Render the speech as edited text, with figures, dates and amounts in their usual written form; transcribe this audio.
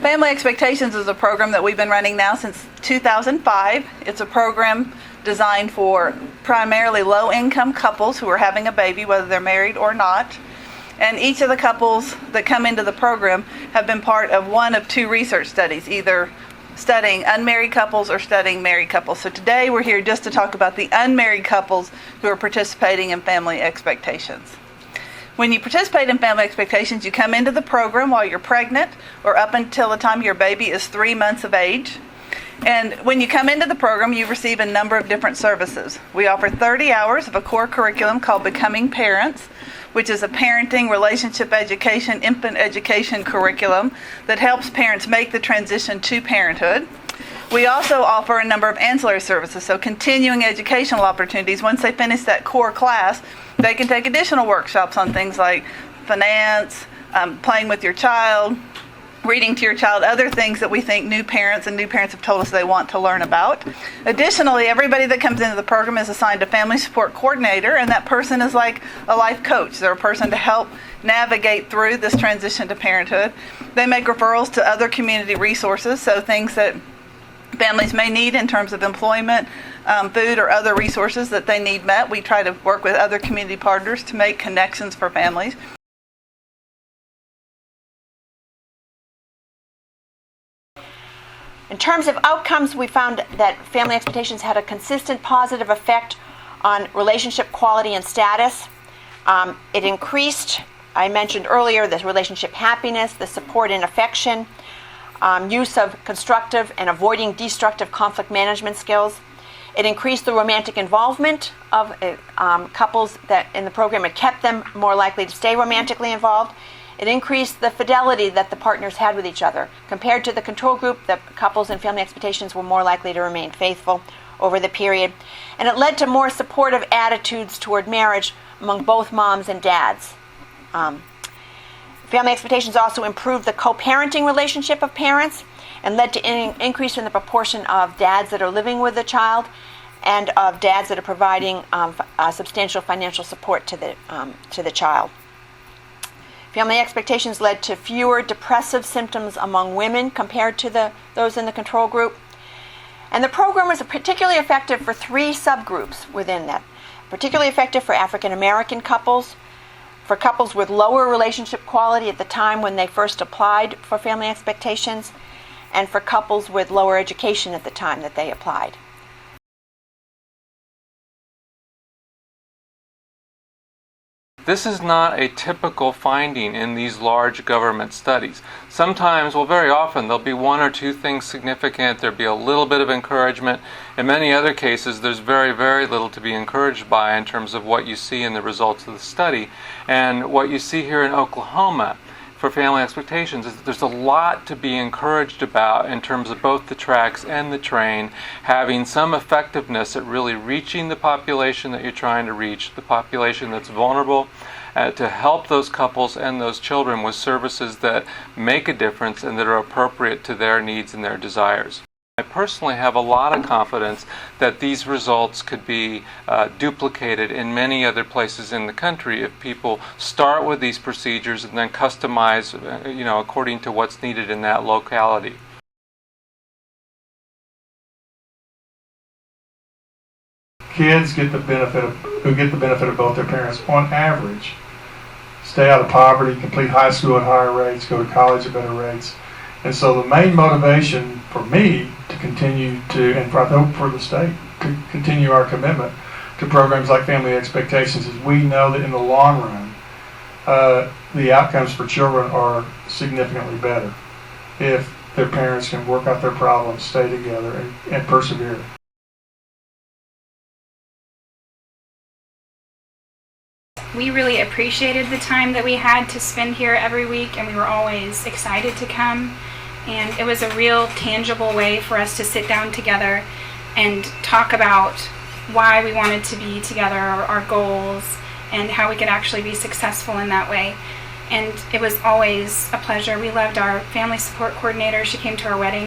Family Expectations is a program that we've been running now since 2005. It's a program designed for primarily low-income couples who are having a baby, whether they're married or not. And each of the couples that come into the program have been part of one of two research studies, either studying unmarried couples or studying married couples. So today we're here just to talk about the unmarried couples who are participating in Family Expectations. When you participate in Family Expectations, you come into the program while you're pregnant or up until the time your baby is 3 months of age. And when you come into the program, you receive a number of different services. We offer 30 hours of a core curriculum called Becoming Parents, which is a parenting, relationship education, infant education curriculum that helps parents make the transition to parenthood. We also offer a number of ancillary services, so continuing educational opportunities. Once they finish that core class, they can take additional workshops on things like finance, playing with your child, reading to your child, other things that we think new parents have told us they want to learn about. Additionally, everybody that comes into the program is assigned a family support coordinator, and that person is like a life coach. They're a person to help navigate through this transition to parenthood. They make referrals to other community resources, so things that families may need in terms of employment, food, or other resources that they need met. We try to work with other community partners to make connections for families. In terms of outcomes, we found that Family Expectations had a consistent positive effect on relationship quality and status. It increased, I mentioned earlier, the relationship happiness, the support and affection, use of constructive and avoiding destructive conflict management skills. It increased the romantic involvement of couples that in the program. It kept them more likely to stay romantically involved. It increased the fidelity that the partners had with each other. Compared to the control group, the couples in Family Expectations were more likely to remain faithful over the period. And it led to more supportive attitudes toward marriage among both moms and dads. Family Expectations also improved the co-parenting relationship of parents and led to an increase in the proportion of dads that are living with the child and of dads that are providing substantial financial support to the child. Family Expectations led to fewer depressive symptoms among women compared to those in the control group. And the program was particularly effective for 3 subgroups within that. Particularly effective for African American couples, for couples with lower relationship quality at the time when they first applied for Family Expectations, and for couples with lower education at the time that they applied. This is not a typical finding in these large government studies. Sometimes, well, very often, there'll be 1 or 2 things significant. There'll be a little bit of encouragement. In many other cases, there's very, very little to be encouraged by in terms of what you see in the results of the study. And what you see here in Oklahoma for Family Expectations is that there's a lot to be encouraged about in terms of both the tracks and the train having some effectiveness at really reaching the population that you're trying to reach, the population that's vulnerable, to help those couples and those children with services that make a difference and that are appropriate to their needs and their desires. I personally have a lot of confidence that these results could be duplicated in many other places in the country if people start with these procedures and then customize, according to what's needed in that locality. Kids who get the benefit of both their parents, on average, stay out of poverty, complete high school at higher rates, go to college at better rates. And so the main motivation for me to continue to, and I hope for the state, to continue our commitment to programs like Family Expectations is we know that in the long run, the outcomes for children are significantly better if their parents can work out their problems, stay together, and persevere. We really appreciated the time that we had to spend here every week, and we were always excited to come. And it was a real tangible way for us to sit down together and talk about why we wanted to be together, our goals, and how we could actually be successful in that way. And it was always a pleasure. We loved our family support coordinator. She came to our wedding.